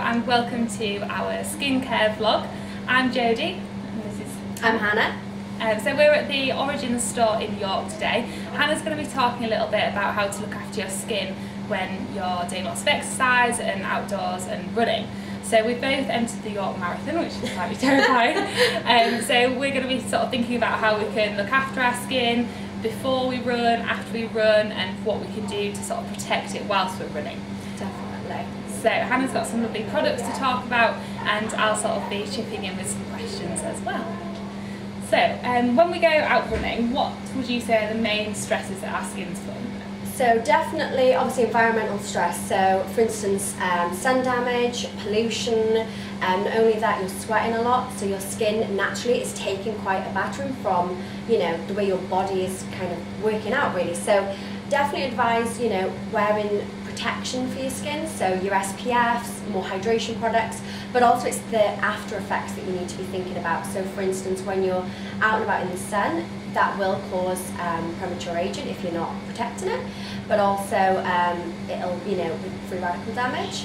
and welcome to our skincare vlog. I'm Jodie. I'm Hannah. So we're at the Origins store in York today. Hannah's going to be talking a little bit about how to look after your skin when you're doing lots of exercise and outdoors and running. So we've both entered the York Marathon, which is slightly terrifying. So we're going to be sort of thinking about how we can look after our skin before we run, after we run, and what we can do to sort of protect it whilst we're running. Definitely. So Hannah's got some lovely products to talk about, and I'll sort of be chipping in with some questions as well. So when we go out running, what would you say are the main stresses that our skin's from? So definitely, obviously, environmental stress. So, for instance, sun damage, pollution, and not only that, you're sweating a lot, so your skin naturally is taking quite a battering from, the way your body is kind of working out, really. So, definitely advise, wearing protection for your skin, so your SPFs, more hydration products, but also it's the after effects that you need to be thinking about. So, for instance, when you're out and about in the sun, that will cause premature aging if you're not protecting it, but also it'll, with free radical damage.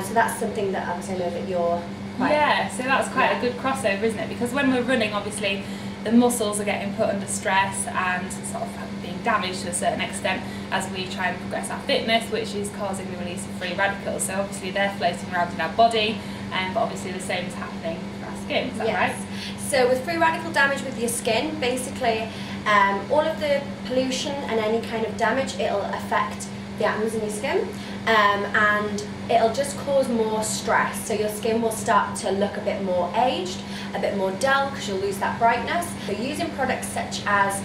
So that's something that obviously I know that you're quite... Yeah, so that's quite a good crossover, isn't it? Because when we're running, obviously, the muscles are getting put under stress and sort of being damaged to a certain extent as we try and progress our fitness, which is causing the release of free radicals. So obviously they're floating around in our body, but obviously the same is happening for our skin, is that right? So with free radical damage with your skin, basically all of the pollution and any kind of damage, it'll affect the atoms in your skin, and it'll just cause more stress. So your skin will start to look a bit more aged, a bit more dull, because you'll lose that brightness. So using products such as,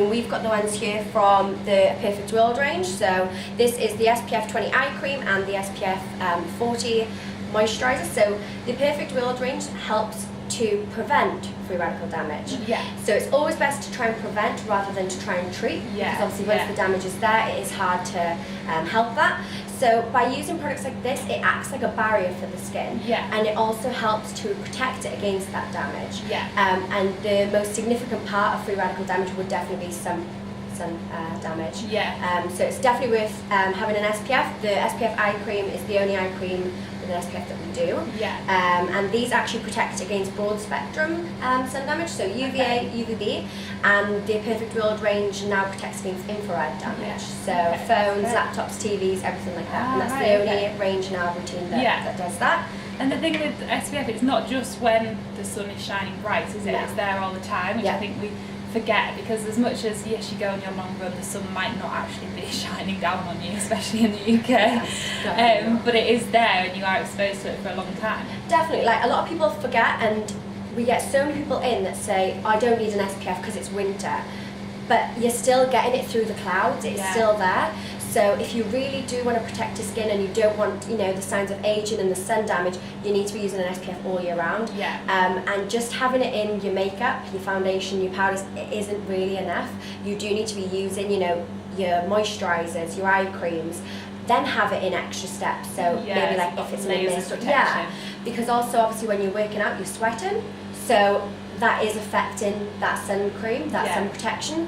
we've got the ones here from the Perfect World range. So this is the SPF 20 eye cream and the SPF 40 moisturizer. So the Perfect World range helps to prevent free radical damage. Yeah. So it's always best to try and prevent rather than to try and treat. Yeah. Because obviously once the damage is there, it is hard to help that. So by using products like this, it acts like a barrier for the skin. Yeah. And it also helps to protect it against that damage. Yeah. And the most significant part of free radical damage would definitely be sun damage. Yeah. So it's definitely worth having an SPF. The SPF eye cream is the only eye cream with an SPF that we do. Yeah. And these actually protect against broad spectrum sun damage, so UVA, UVB, and the Perfect World range now protects against infrared damage. So phones, laptops, TVs, everything like that. And that's the only range in our routine that does that. And the thing with SPF, it's not just when the sun is shining bright, is it? No. It's there all the time, which I think we forget, because as much as yes, you go on your long run, the sun might not actually be shining down on you, especially in the UK. But it is there, and you are exposed to it for a long time. Definitely, like a lot of people forget, and we get so many people in that say, I don't need an SPF because it's winter, but you're still getting it through the clouds. It's still there. So if you really do want to protect your skin and you don't want, the signs of aging and the sun damage, you need to be using an SPF all year round. Yeah. And just having it in your makeup, your foundation, your powders, it isn't really enough. You do need to be using, your moisturisers, your eye creams, then have it in extra steps. So maybe like if it's layers of protection. Because also obviously when you're working out, you're sweating. So that is affecting that sun cream, that sun protection.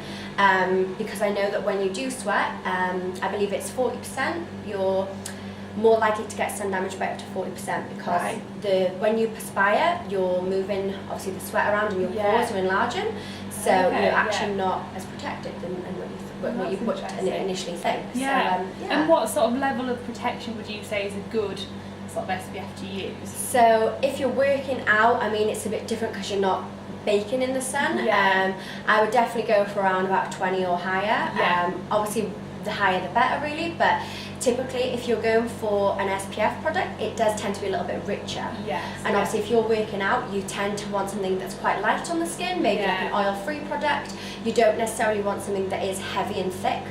Because I know that when you do sweat, I believe it's 40%, you're more likely to get sun damage by up to 40%, because when you perspire, you're moving obviously the sweat around and your pores are enlarging, so you're actually not as protected than what you would initially think. Yeah. So, And what sort of level of protection would you say is a good sort of SPF to use? So if you're working out, it's a bit different because you're not baking in the sun. I would definitely go for around about 20 or higher. Obviously the higher the better really, but typically if you're going for an SPF product, it does tend to be a little bit richer. And obviously if you're working out, you tend to want something that's quite light on the skin, maybe like an oil-free product. You don't necessarily want something that is heavy and thick,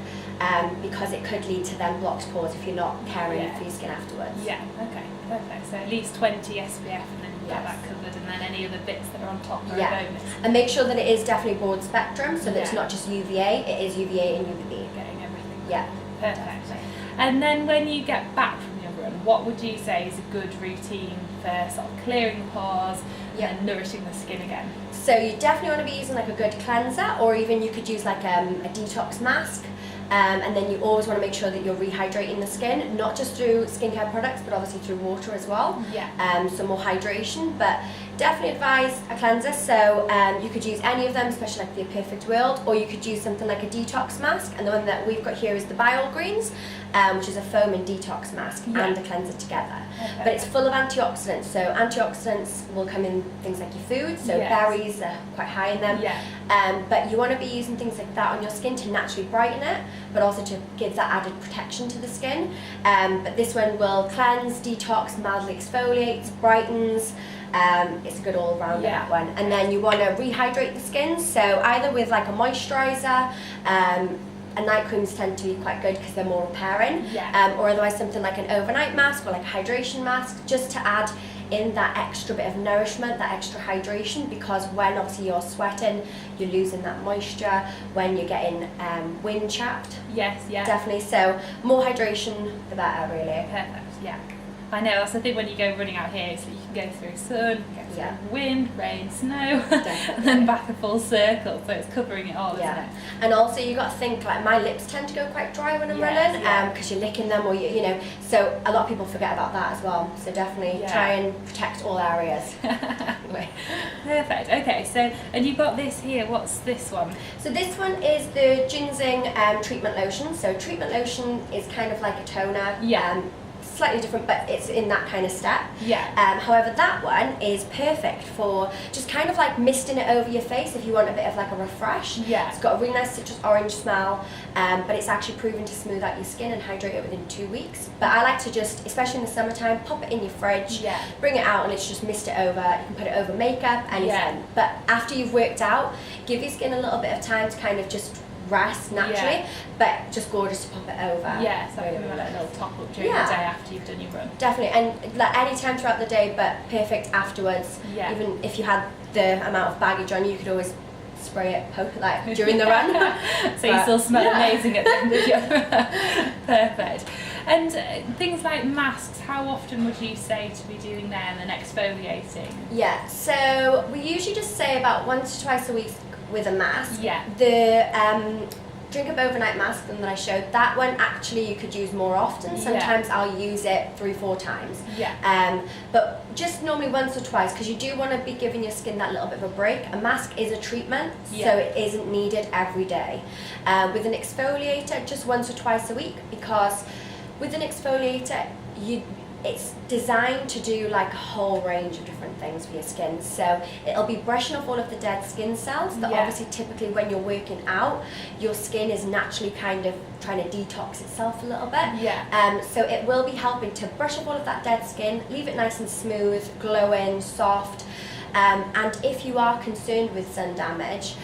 because it could lead to then blocked pores if you're not caring for your skin afterwards. Yeah, okay, perfect. So at least 20 SPF, and then get that covered, and then any other bits that are on top are a bonus. And make sure that it is definitely broad spectrum, so that it's not just UVA, it is UVA and UVB. Getting everything. Yeah. Perfect. And then when you get back from your run, what would you say is a good routine for sort of clearing the pores and nourishing the skin again? So you definitely want to be using like a good cleanser, or even you could use like a detox mask. And then you always want to make sure that you're rehydrating the skin, not just through skincare products, but obviously through water as well. Yeah. So more hydration, but definitely advise a cleanser. So you could use any of them, especially like the Perfect World, or you could use something like a detox mask. And the one that we've got here is the BioGreens, which is a foam and detox mask and a cleanser together. Okay. But it's full of antioxidants. So antioxidants will come in things like your food. So berries are quite high in them. Yeah. But you want to be using things like that on your skin to naturally brighten it, but also to give that added protection to the skin. But this one will cleanse, detox, mildly exfoliates, brightens. It's a good all-rounder, that one. And then you want to rehydrate the skin, so either with like a moisturiser, and night creams tend to be quite good because they're more repairing, or otherwise something like an overnight mask or like a hydration mask, just to add in that extra bit of nourishment, that extra hydration, because when obviously you're sweating, you're losing that moisture, when you're getting wind chapped. Yes, yeah. Definitely, so more hydration, the better, really. Perfect, yeah. I know, that's the thing when you go running out here, so you can go through sun, you can go through wind, rain, snow, and then back a full circle, so it's covering it all, isn't it? And also you got to think, like my lips tend to go quite dry when I'm running, because you're licking them, or you know, so a lot of people forget about that as well, so definitely try and protect all areas. Perfect, okay, so, and you've got this here, what's this one? So this one is the ginseng treatment lotion. So treatment lotion is kind of like a toner. Slightly different, but it's in that kind of step. However, that one is perfect for just kind of like misting it over your face if you want a bit of like a refresh. It's got a really nice citrus orange smell, but it's actually proven to smooth out your skin and hydrate it within 2 weeks. But I like to just, especially in the summertime, pop it in your fridge, bring it out, and it's just mist it over. You can put it over makeup, anything. But after you've worked out, give your skin a little bit of time to kind of just rest naturally, but just gorgeous to pop it over. So it can be like a little top up during the day after you've done your run. Definitely, and like any time throughout the day, but perfect afterwards. Even if you had the amount of baggage on you, could always spray it like during the run. So you still smell amazing at the end of your Perfect. And things like masks, how often would you say to be doing them and exfoliating? So we usually just say about 1 to twice a week with a mask. The Drink Up Overnight mask that I showed, that one actually you could use more often. Sometimes I'll use it 3-4 times. But just normally once or twice, because you do want to be giving your skin that little bit of a break. A mask is a treatment, so it isn't needed every day. With an exfoliator, just once or twice a week, because with an exfoliator, it's designed to do like a whole range of different things for your skin. So it'll be brushing off all of the dead skin cells that obviously typically when you're working out, your skin is naturally kind of trying to detox itself a little bit. So it will be helping to brush off all of that dead skin, leave it nice and smooth, glowing, soft. And if you are concerned with sun damage,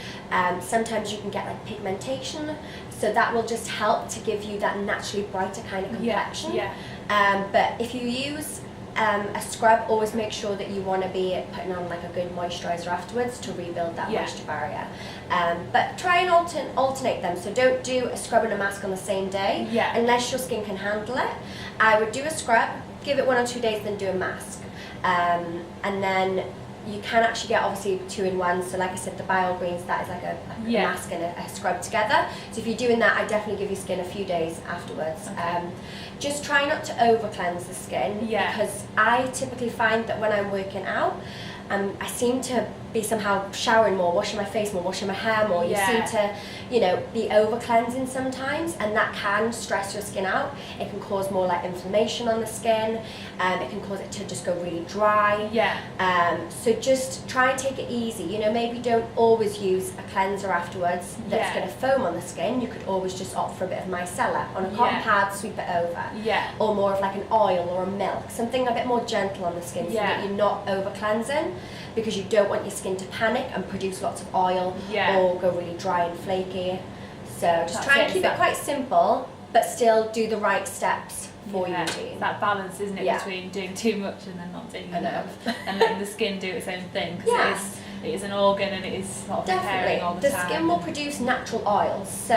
sometimes you can get like pigmentation, so that will just help to give you that naturally brighter kind of complexion. But if you use a scrub, always make sure that you want to be putting on like a good moisturiser afterwards to rebuild that moisture barrier. But try and alternate them, so don't do a scrub and a mask on the same day unless your skin can handle it. I would do a scrub, give it 1 or 2 days, then do a mask. And then you can actually get obviously 2-in-1, so like I said, the BioGreens, that is like a mask and a scrub together. So if you're doing that, I definitely give your skin a few days afterwards. Just try not to over cleanse the skin, because I typically find that when I'm working out, I seem to be somehow showering more, washing my face more, washing my hair more. You seem to, you know, be over cleansing sometimes, and that can stress your skin out. It can cause more like inflammation on the skin. It can cause it to just go really dry. So just try and take it easy. You know, maybe don't always use a cleanser afterwards that's going to foam on the skin. You could always just opt for a bit of micellar on a cotton pad, sweep it over. Or more of like an oil or a milk, something a bit more gentle on the skin, so that you're not over cleansing, because you don't want your skin to panic and produce lots of oil or go really dry and flaky. So just try and keep it quite simple, but still do the right steps for your routine. That balance, isn't it, between doing too much and then not doing enough, and letting the skin do its own thing, because it is an organ and it is sort of repairing all the time. The skin will produce natural oils, so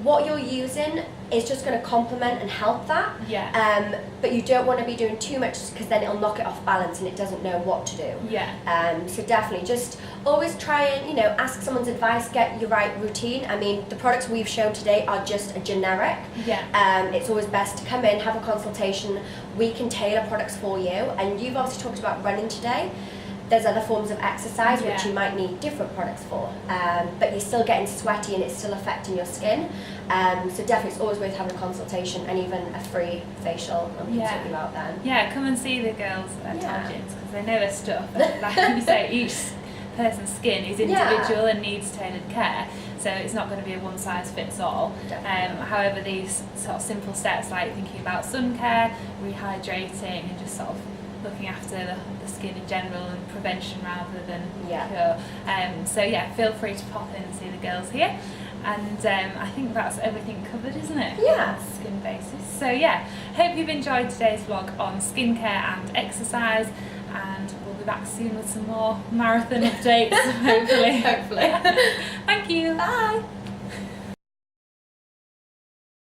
what you're using is just going to complement and help that. Yeah. But you don't want to be doing too much because then it'll knock it off balance and it doesn't know what to do. Yeah. So definitely just always try and, ask someone's advice, get your right routine. I mean, the products we've shown today are just a generic. Yeah. It's always best to come in, have a consultation. We can tailor products for you. And you've obviously talked about running today. There's other forms of exercise which you might need different products for, but you're still getting sweaty and it's still affecting your skin. So definitely it's always worth having a consultation and even a free facial, and we can sort you out then. Yeah, come and see the girls at Targets because they know their stuff. And like you say, each person's skin is individual and needs tailored care. So it's not going to be a one size fits all. However, these sort of simple steps like thinking about sun care, rehydrating, and just sort of looking after the skin in general and prevention rather than cure. So yeah, feel free to pop in and see the girls here. And I think that's everything covered, isn't it? Yeah. On a skin basis. So yeah, hope you've enjoyed today's vlog on skincare and exercise, and we'll be back soon with some more marathon updates, hopefully. Hopefully. Thank you. Bye.